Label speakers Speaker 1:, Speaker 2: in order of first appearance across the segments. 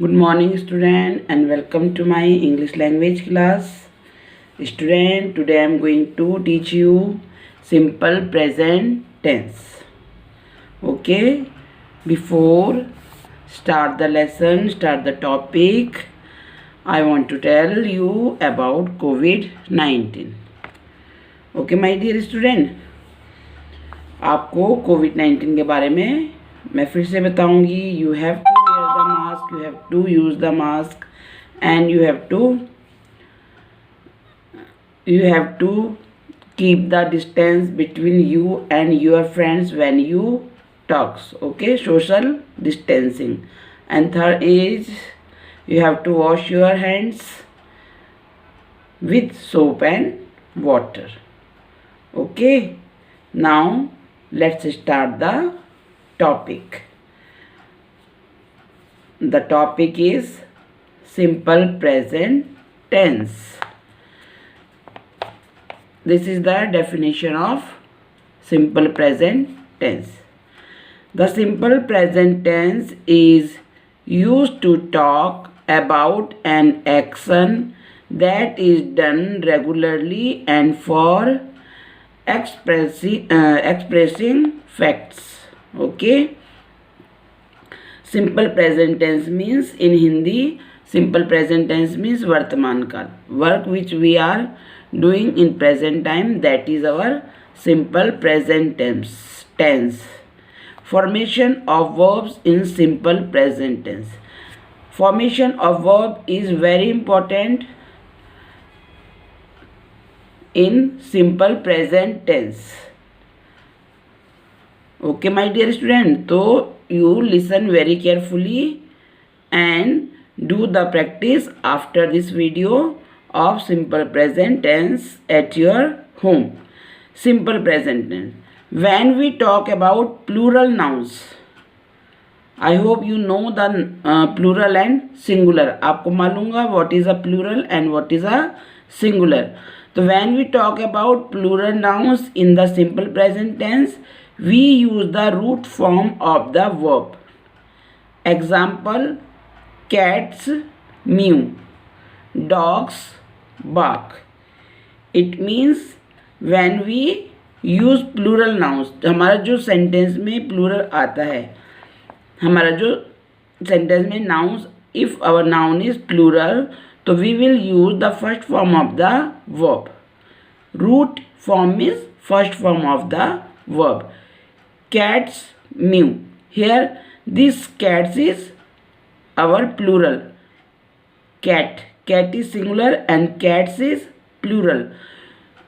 Speaker 1: Good morning student and welcome to my English language class. Student, today I am going to teach you simple present tense. Okay, before start the lesson, start the topic, I want to tell you about COVID-19. Okay my dear student, आपको COVID-19 के बारे में मैं फिर से बताऊंगी. You have to wear the mask, you have to use the mask, and you have to keep the distance between you and your friends when you talks. Okay, social distancing. And third is you have to wash your hands with soap and water. Okay, now let's start the topic. The topic is simple present tense. This is the definition of simple present tense. The simple present tense is used to talk about an action that is done regularly and for expressing facts. Okay, simple present tense means, in Hindi, simple present tense means वर्तमान काल. Work which we are doing in present time, that is our simple present tense. Formation of verbs in simple present tense. Formation of verb is very important in simple present tense. Okay my dear student, so you listen very carefully and do the practice after this video of simple present tense at your home. Simple present tense. When we talk about plural nouns, I hope you know the plural and singular. आपको मालूम होगा what is a plural and what is a singular. So when we talk about plural nouns in the simple present tense, we use the root form of the verb. Example: cats mew, dogs bark. It means when we use plural nouns, हमारा जो sentence में plural आता है, हमारा जो sentence में nouns, if our noun is plural, तो we will use the first form of the verb. Root form is first form of the verb. Cats mew. Here this cats is our plural. Cat is singular and cats is plural.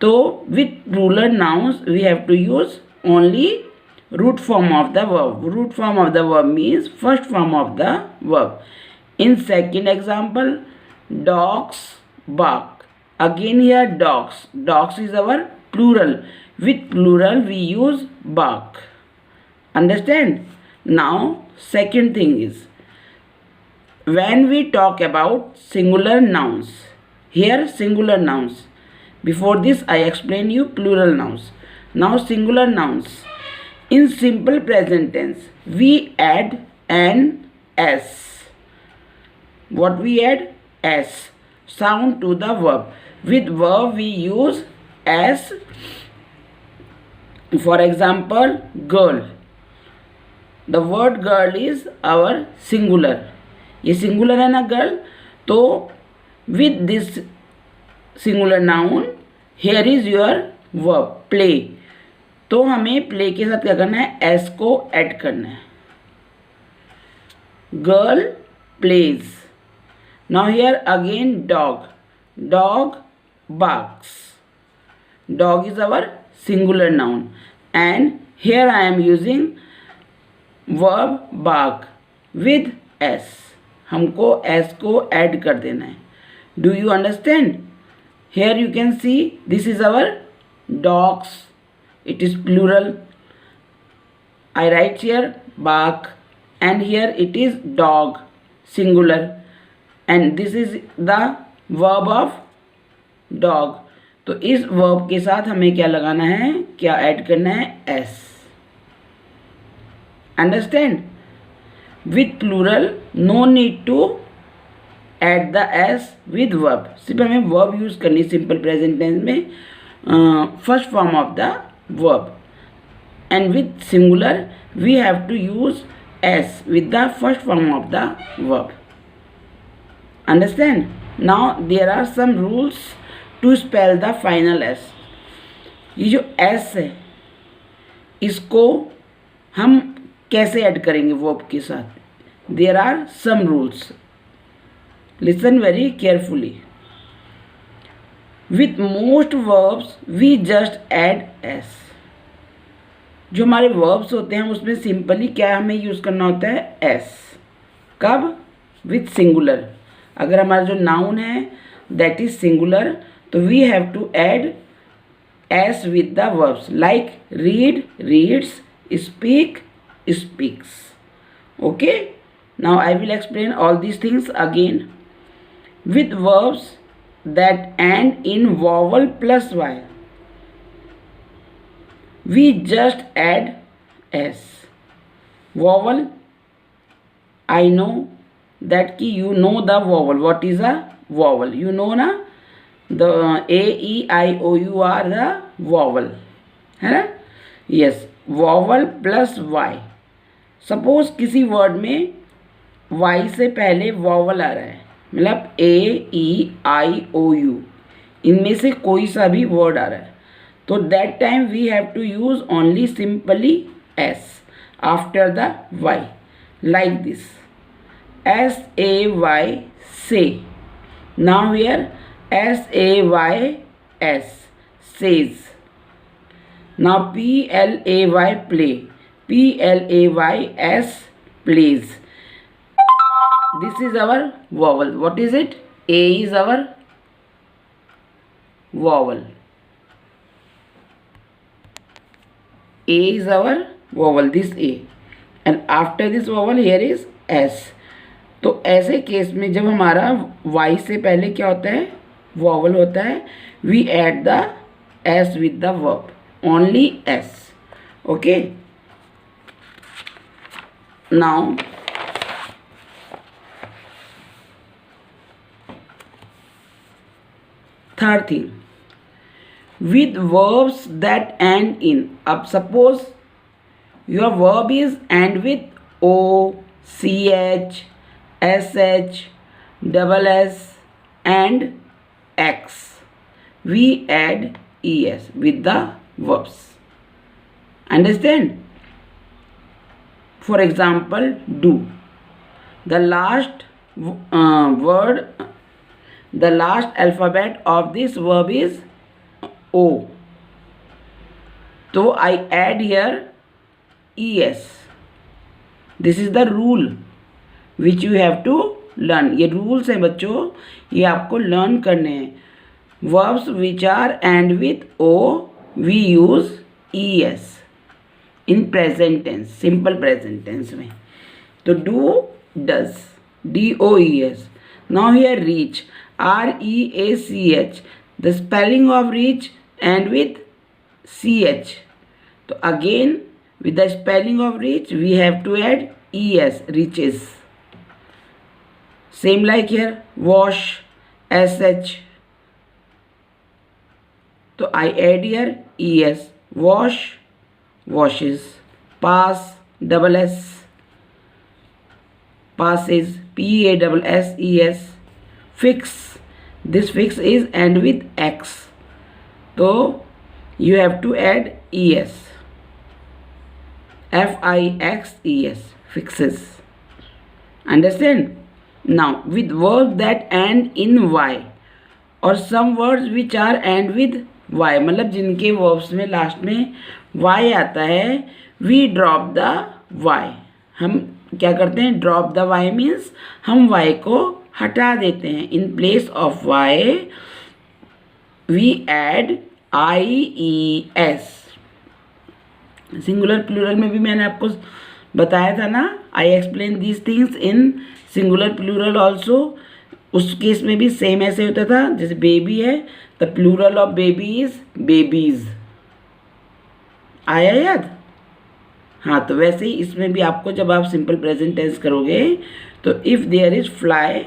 Speaker 1: So with plural nouns we have to use only root form of the verb. Root form of the verb means first form of the verb. In second example, dogs bark. Again here dogs. Dogs is our plural. With plural we use bark. Understand? Now second thing is, when we talk about singular nouns, here singular nouns. Before this I explain you plural nouns. Now singular nouns. In simple present tense we add an s. What we add? S sound to the verb. With verb we use s. For example, girl. The word girl is our singular. ये singular है ना girl, तो with this singular noun here is your verb play. तो हमें play के साथ क्या करना है? s को add करना है. Girl plays. Now here again dog. Dog barks. Dog is our singular noun and here I am using verb bark with s. हमको s को add कर देना है. Do you understand? Here you can see this is our dogs. It is plural. I write here bark and here it is dog singular and this is the verb of dog. तो इस verb के साथ हमें क्या लगाना है? क्या add करना है? s. Understand? With plural no need to add the S with verb, सिर्फ हमें वर्ब यूज करनी सिंपल प्रेजेंट टेंस में first form of the verb, and with singular we have to use S with the first form of the verb. Understand? Now there are some rules to spell the final S. ये जो S है इसको हम कैसे add करेंगे verb के साथ? There are some rules. Listen very carefully. With most verbs we just add s. जो हमारे verbs होते हैं उसमें सिंपली क्या हमें यूज़ करना होता है? s. कब? With singular. अगर हमारा जो noun है that is singular तो we have to add s with the verbs like read, reads, speak, speaks. Okay? Now I will explain all these things again. With verbs that end in vowel plus y, we just add s. Vowel, I know that ki you know the vowel. What is a vowel? You know na? The a, e, I, o, u are the vowel. है ना? Yes. Vowel plus y. Suppose किसी word में y से पहले vowel आ रहा है, मतलब ए, ई, आई, ओ, you, इनमें से कोई सा भी वर्ड आ रहा है, तो that time we have to use only simply S after the Y, like this S A Y say. Now here S A Y S says. Now P L A Y play, P L A Y S plays. This is our vowel. What is it? A is our vowel. A is our vowel. This A. And after this vowel here is S. तो ऐसे case में जब हमारा Y से पहले क्या होता है? Vowel होता है. We add the S with the verb. Only S. Okay. Now third thing, with verbs that end in. अब suppose your verb is end with o, ch, sh, double s and x. We add es with the verbs. Understand? For example, do. The last word, the last alphabet of this verb is O. So I add here es. This is the rule which you have to learn. ये rules हैं बच्चों, ये आपको learn करने हैं. Verbs which are end with O we use es in present tense, simple present tense में. तो do, does, D-O-E-S. Now here reach, R-E-A-C-H. The spelling of reach end with CH. So again with the spelling of reach we have to add ES, reaches. Same like here, wash, SH. So I add here ES, wash, washes. Pass, double S, passes, P-A-S-S-E-S. Fix, this fix is end with X. So you have to add ES, F-I-X-E-S, fixes. Understand? Now with words that end in Y or some words which are end with Y, मतलब जिनके verbs में last में Y आता है, we drop the Y. हम क्या करते हैं? ड्रॉप द वाई मीन्स हम वाई को हटा देते हैं. In place of Y we add IES. Singular plural में भी मैंने आपको बताया था ना, I explain these things in singular plural also. उस केस में भी सेम ऐसे होता था. जैसे बेबी है, the plural of baby is babies. आया याद? हाँ, तो वैसे ही इसमें भी आपको जब आप सिंपल प्रेजेंट टेंस करोगे तो if there is fly,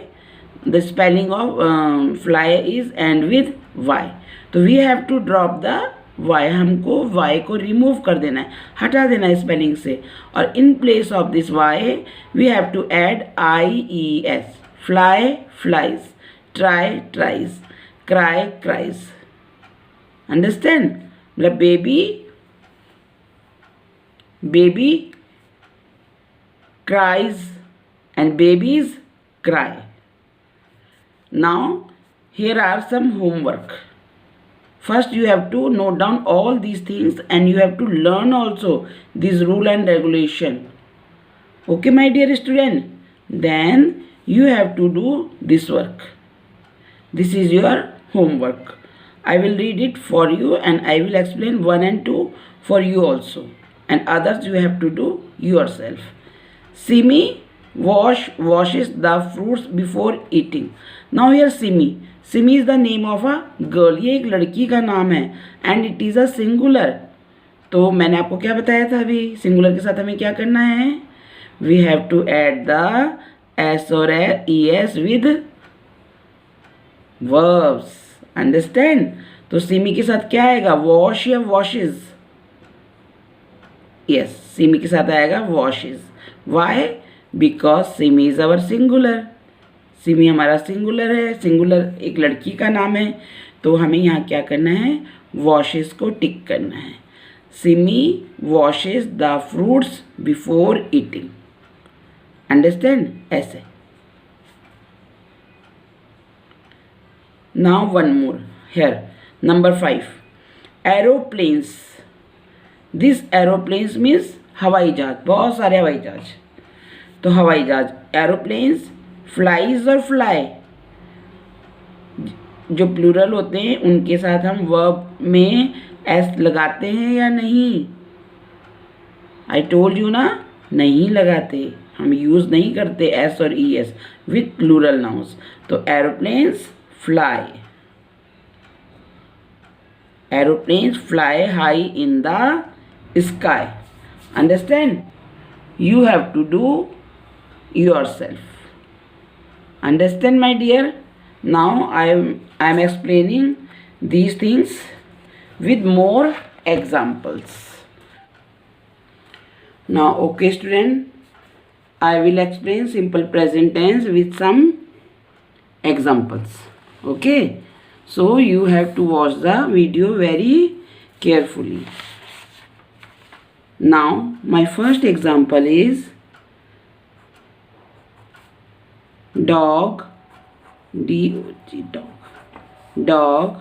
Speaker 1: the spelling of fly is end with Y, तो we have to drop the Y, हमको वाई को रिमूव कर देना है, हटा देना है स्पेलिंग से, और in place of this Y we have to add IES, fly flies, try tries, cry cries. Understand? मतलब baby cries and babies cry. Now here are some homework. First you have to note down all these things and you have to learn also this rule and regulation. Okay my dear student, then you have to do this work. This is your homework. I will read it for you and I will explain 1 and 2 for you also, and others you have to do yourself. Simi washes the fruits before eating. Now here Simi is the name of a girl. ये एक लड़की का नाम है and it is a singular. तो मैंने आपको क्या बताया था अभी, सिंगुलर के साथ हमें क्या करना है, we have to add the S or ES with verbs. Understand? तो सिमी के साथ क्या आएगा, वॉश या वॉशेज? यस, सिमी के साथ आएगा washes. Why? Because Simi is our singular. Simi हमारा सिंगुलर है, सिंगुलर एक लड़की का नाम है, तो हमें यहाँ क्या करना है, वॉशेज को टिक करना है. Simi washes the fruits before eating. Understand? ऐसे. Now one more here. Number 5, aeroplanes. This aeroplanes means हवाई जहाज, बहुत सारे हवाई जहाज. तो हवाई जहाज एरोप्लेन्स, फ्लाइज और फ्लाई जो प्लूरल होते हैं उनके साथ हम वर्ब में एस लगाते हैं या नहीं? आई टोल्ड यू ना, नहीं लगाते, हम यूज़ नहीं करते एस और ES विथ प्लूरल नाउन्स. तो aeroplanes fly. Aeroplanes fly high in the sky. Understand? You have to do yourself. Understand my dear? Now I am explaining these things with more examples. Now okay student, I will explain simple present tense with some examples. Okay? So you have to watch the video very carefully. Now my first example is dog, D-O-G, dog. Dog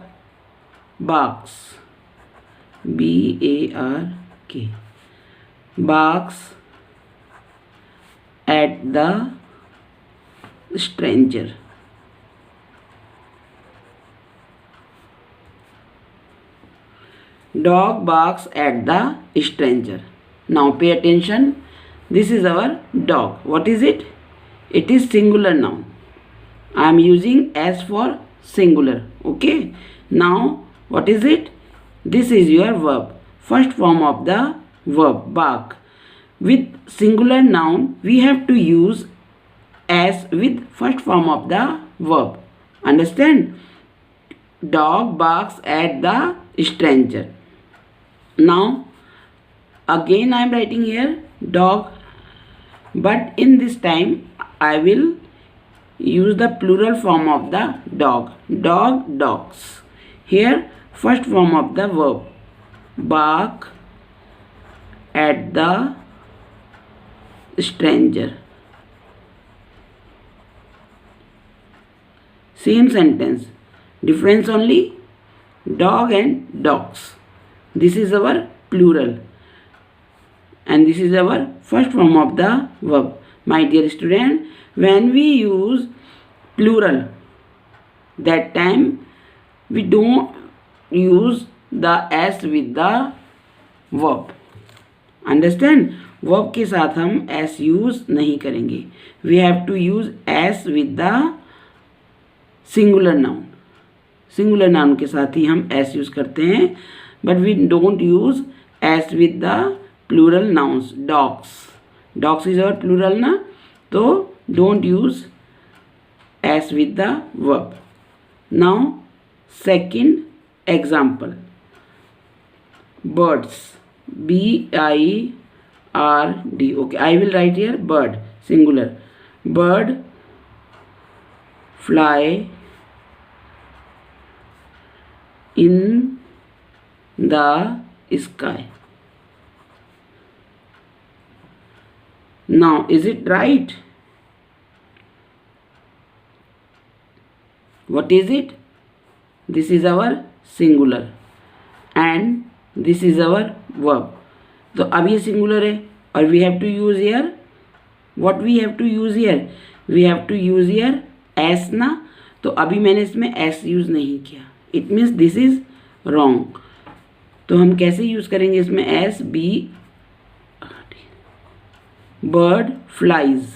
Speaker 1: barks, B-A-R-K, barks at the stranger. Dog barks at the stranger. Now pay attention. This is our dog. What is it? It is singular noun. I am using S for singular. Okay. Now what is it? This is your verb. First form of the verb, bark. With singular noun we have to use S with first form of the verb. Understand? Dog barks at the stranger. Now again I am writing here dog, but in this time I will use the plural form of the dog. Dog, dogs. Here first form of the verb, bark at the stranger. Same sentence, difference only dog and dogs. This is our plural and this is our first form of the verb. My dear student, when we use plural, that time we don't use the S with the verb. Understand? Verb के साथ हम S use नहीं करेंगे. We have to use S with the singular noun. Singular noun के साथ ही हम S use करते हैं. But we don't use S with the plural nouns. Dogs. Dogs is our plural na. So don't use s with the verb. Now second example. Birds. BIRD. Okay, I will write here bird, singular. Bird fly in the sky. Now, is it right? What is it? This is our singular and this is our verb. तो अब ये singular है और we have to use here what we have to use here we have to use here S ना. तो अभी मैंने इसमें एस यूज़ नहीं किया. It means this is wrong. तो हम कैसे यूज़ करेंगे इसमें S B. Bird flies.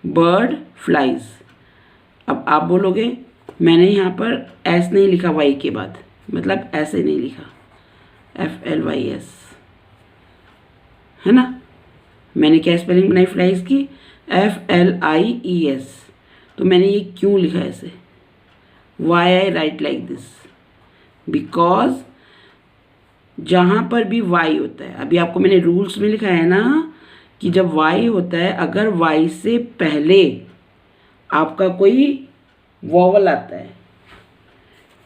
Speaker 1: Bird flies. अब आप बोलोगे मैंने यहाँ पर एस नहीं लिखा वाई के बाद, मतलब ऐसे नहीं लिखा FLYS, है ना. मैंने क्या स्पेलिंग बनाई फ्लाइज की FLIES. तो मैंने ये क्यों लिखा ऐसे? Why I write like this? Because जहाँ पर भी वाई होता है, अभी आपको मैंने रूल्स में लिखा है ना कि जब वाई होता है, अगर वाई से पहले आपका कोई वॉवल आता है,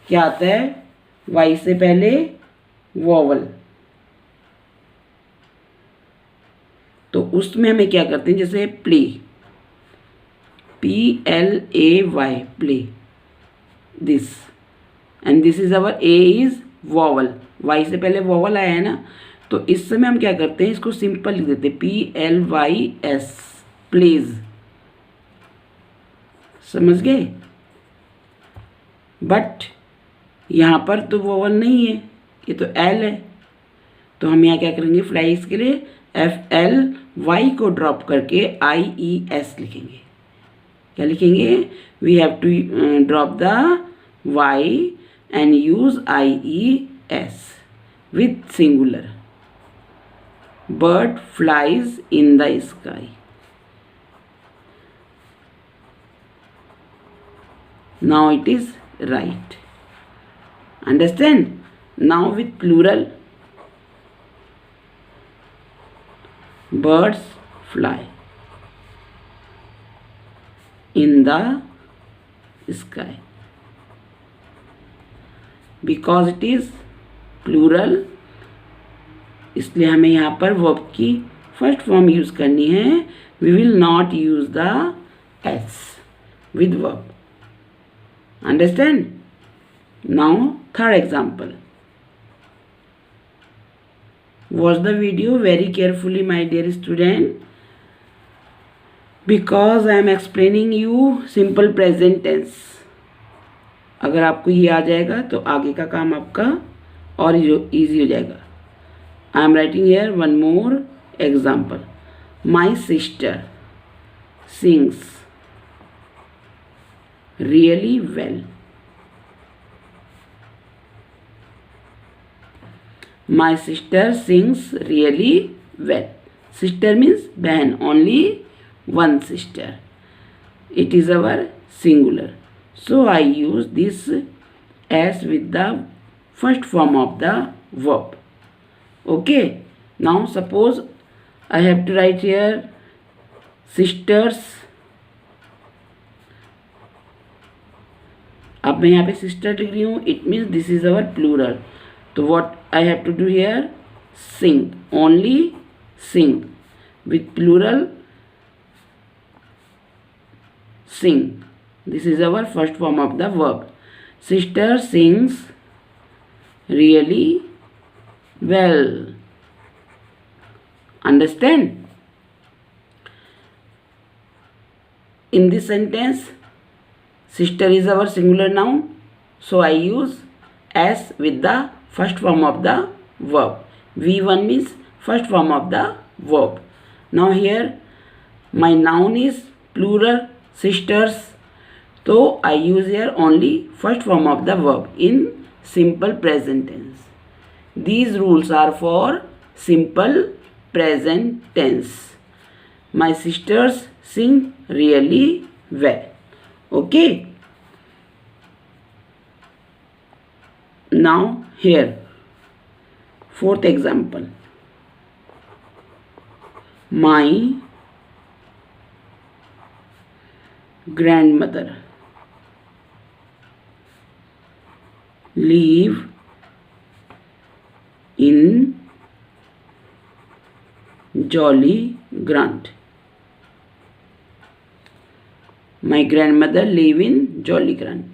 Speaker 1: क्या आता है? वाई से पहले वॉवल. तो उसमें हमें क्या करते हैं, जैसे play, PLAY, play, this and this is our A is vowel. Y से पहले वॉवल आया है ना, तो इस समय हम क्या करते हैं, इसको सिंपल लिख देते हैं PLYS, प्लीज. समझ गए? बट यहाँ पर तो वोवल नहीं है, ये तो एल है. तो हम यहाँ क्या करेंगे, फ्लाइज के लिए FLY को ड्रॉप करके IES लिखेंगे. क्या लिखेंगे? We have to drop the Y and use IES with singular. Bird flies in the sky. Now it is right. Understand? Now with plural, birds fly in the sky. Because it is plural, इसलिए हमें यहाँ पर verb की first form use करनी है. We will not use the S with verb. Understand? Now third example. Watch the video very carefully, my dear student, because I am explaining you simple present tense. अगर आपको ये आ जाएगा तो आगे का काम आपका और easy हो जाएगा. I am writing here one more example. My sister sings really well. My sister sings really well. Sister means बहन, only one sister. It is our singular. So I use this S with the first form of the verb. Okay. Now suppose I have to write here sisters. अब मैं यहाँ पे sister लिख रही हूँ. It means this is our plural. तो what I have to do here, sing, only sing with plural sing. This is our first form of the verb. Sister sings really well. Understand? In this sentence sister is our singular noun, so I use S with the first form of the verb. V1 means first form of the verb. Now here my noun is plural sisters, so I use here only first form of the verb in simple present tense. These rules are for simple present tense. My sisters sing really well. Okay. Now here, fourth example. My grandmother live in Jolly Grant. My grandmother live in Jolly Grant.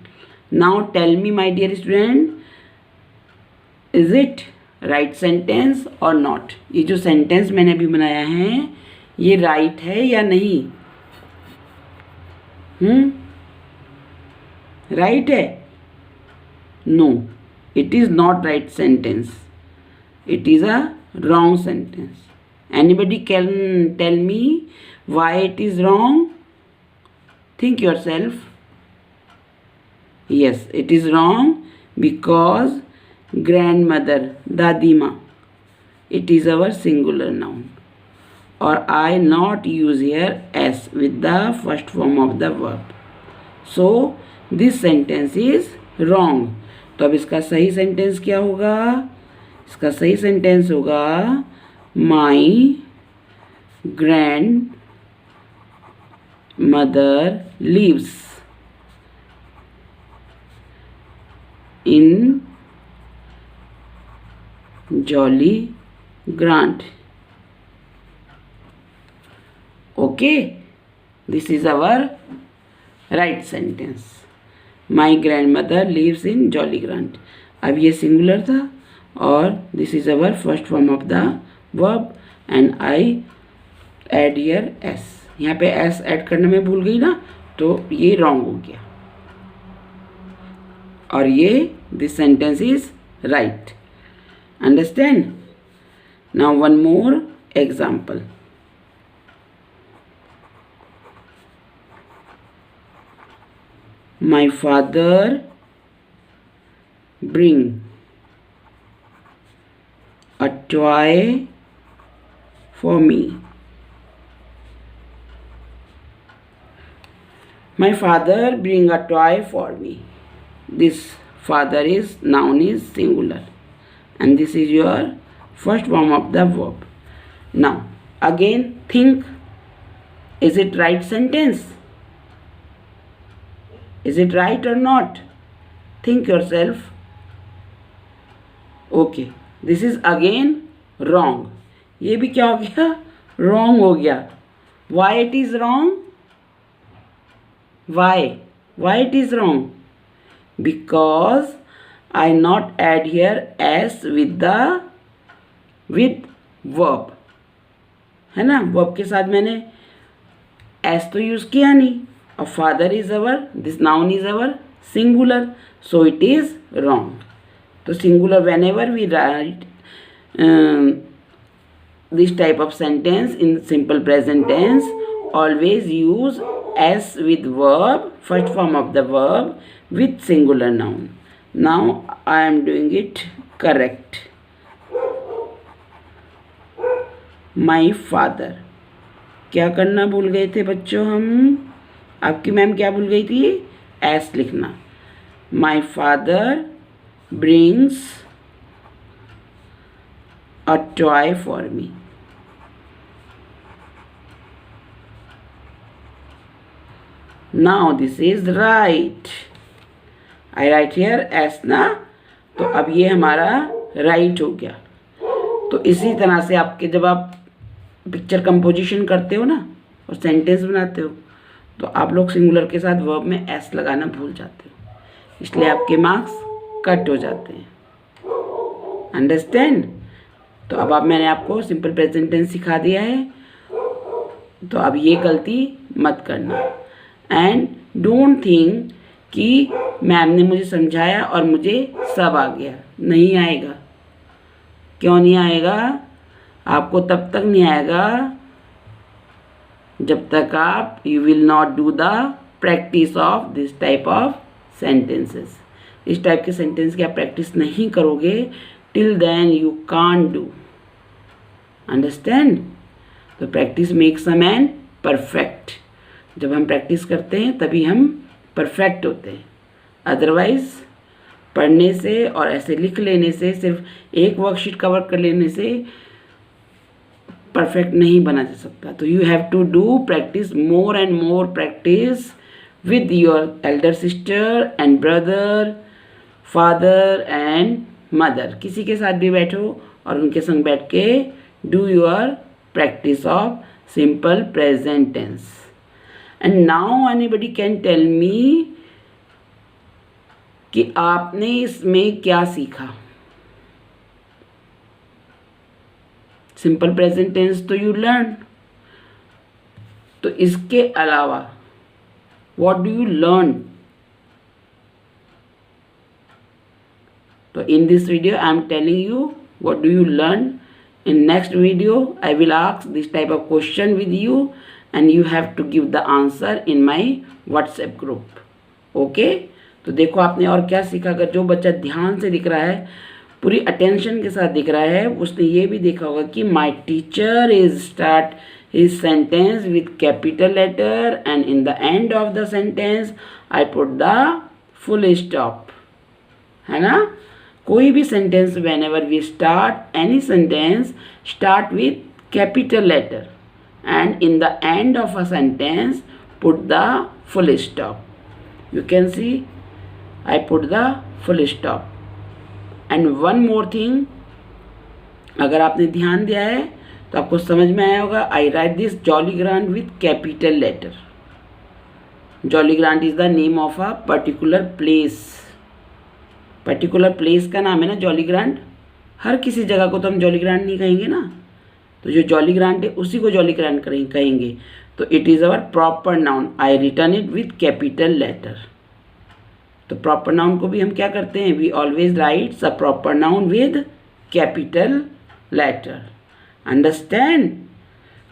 Speaker 1: Now tell me, my dear student, is it right sentence or not? ये जो sentence मैंने अभी बनाया है ये right है या नहीं? Right है? No, it is not right sentence. It is a wrong sentence. Anybody can tell me why it is wrong? Think yourself. Yes, it is wrong because grandmother, dadima, it is our singular noun. Or I not use here s with the first form of the verb. So this sentence is wrong. तो अब इसका सही sentence क्या होगा? इसका सही sentence होगा My grandmother lives in Jolly Grant. Okay, this is our right sentence. My grandmother lives in Jolly Grant. अब ये सिंगुलर था और this is our first form of the verb and I add here S. यहाँ पे S add करने में भूल गई ना, तो ये रॉन्ग हो गया और ये this sentence is right. Understand? Now one more example. My father bring a toy for me. My father bring a toy for me. This father is noun is singular and this is your first form of the verb. Now again think, is it right sentence? Is it right or not? Think yourself. Okay, this is again wrong. ये भी क्या हो गया? Wrong हो गया. Why it is wrong? Why it is wrong? Because I not add here s with verb. है ना? verb के साथ मैंने s तो यूज किया नहीं. A father is our, this noun is our singular, so it is wrong. So singular, whenever we write this type of sentence in simple present tense, always use s with verb, first form of the verb with singular noun. Now I am doing it correct. My father. क्या करना भूल गए थे बच्चों हम? आपकी ma'am क्या भूल गई थी? एस लिखना. My father brings a toy for me. Now this is right. I right here S ना, तो अब ये हमारा राइट हो गया. तो इसी तरह से आपके जब आप पिक्चर कंपोजिशन करते हो ना और सेंटेंस बनाते हो तो आप लोग सिंगुलर के साथ वर्ब में एस लगाना भूल जाते हो, इसलिए आपके मार्क्स कट हो जाते हैं. अंडरस्टैंड? तो अब मैंने आपको सिंपल प्रेजेंट टेंस सिखा दिया है, तो अब ये गलती मत करना. एंड डोंट थिंक कि मैम ने मुझे समझाया और मुझे सब आ गया. नहीं आएगा. क्यों नहीं आएगा? आपको तब तक नहीं आएगा जब तक आप you will not do the practice of this type of sentences. इस टाइप के सेंटेंस की आप प्रैक्टिस नहीं करोगे, till then you can't do. Understand? तो practice makes a man perfect. जब हम प्रैक्टिस करते हैं तभी हम परफेक्ट होते हैं, अदरवाइज पढ़ने से और ऐसे लिख लेने से, सिर्फ एक वर्कशीट कवर कर लेने से परफेक्ट नहीं बना जा सकता। तो you have to do practice, more and more practice with your elder sister and brother, father and mother. किसी के साथ भी बैठो और उनके संग बैठ के do your practice of simple present tense. And now anybody can tell me कि आपने इसमें क्या सीखा। सिंपल प्रेजेंट टेंस तो यू लर्न, तो इसके अलावा व्हाट डू यू लर्न? तो in this video I am telling you what do you learn. In next video I will ask this type of question with you and you have to give the answer in my WhatsApp group. Okay? तो देखो आपने और क्या सीखा। अगर जो बच्चा ध्यान से दिख रहा है, पूरी अटेंशन के साथ दिख रहा है, उसने ये भी देखा होगा कि my teacher is start his sentence with capital letter and in the end of the sentence I put the full stop. है ना? कोई भी sentence whenever we start any sentence start with capital letter and in the end of a sentence put the full stop. You can see I put the full stop. And one more thing, अगर आपने ध्यान दिया है तो आपको समझ में आया होगा। I write this Jolly Grant with capital letter. Jolly Grant is the name of a particular place. Particular place का नाम है ना जॉली ग्रांट। हर किसी जगह को तो हम जॉली ग्रांट नहीं कहेंगे ना, तो जो जॉली ग्रांट है उसी को जॉली ग्रांट कहेंगे। तो it is our proper noun. I return it with capital letter. तो प्रॉपर नाउन को भी हम क्या करते हैं? We always write a proper noun with capital letter. Understand?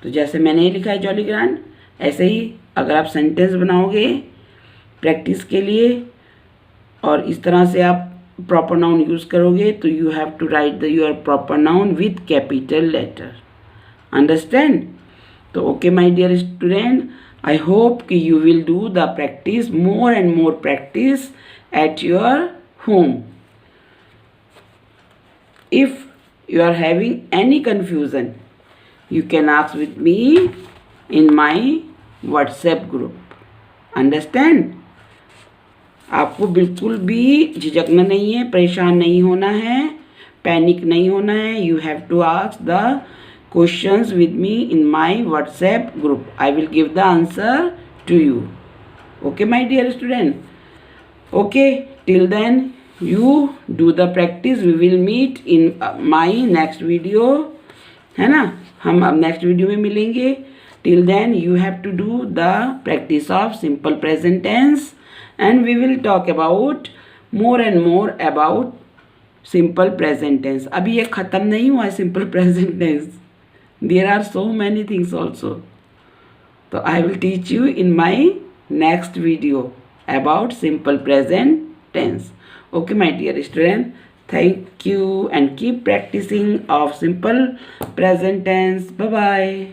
Speaker 1: तो जैसे मैंने लिखा है जॉली ग्रांट, ऐसे ही अगर आप सेंटेंस बनाओगे प्रैक्टिस के लिए और इस तरह से आप प्रॉपर नाउन यूज़ करोगे तो you have to write your proper noun with capital letter. Understand? तो okay my dear student, I hope कि you will do the practice, more and more practice at your home. If you are having any confusion, you can ask with me in my WhatsApp group. Understand? आपको बिल्कुल भी झिझकना नहीं है, परेशान नहीं होना है, पैनिक नहीं होना है। You have to ask the questions with me in my WhatsApp group. I will give the answer to you. Okay, my dear student? Okay, till then you do the practice. We will meet in my next video. है ना? हम अब next video में मिलेंगे। Till then you have to do the practice of simple present tense and we will talk about more and more about simple present tense. अभी ये ख़त्म नहीं हुआ है simple present tense. There are so many things also. So I will teach you in my next video about simple present tense. Okay, my dear student, thank you and keep practicing of simple present tense. Bye bye.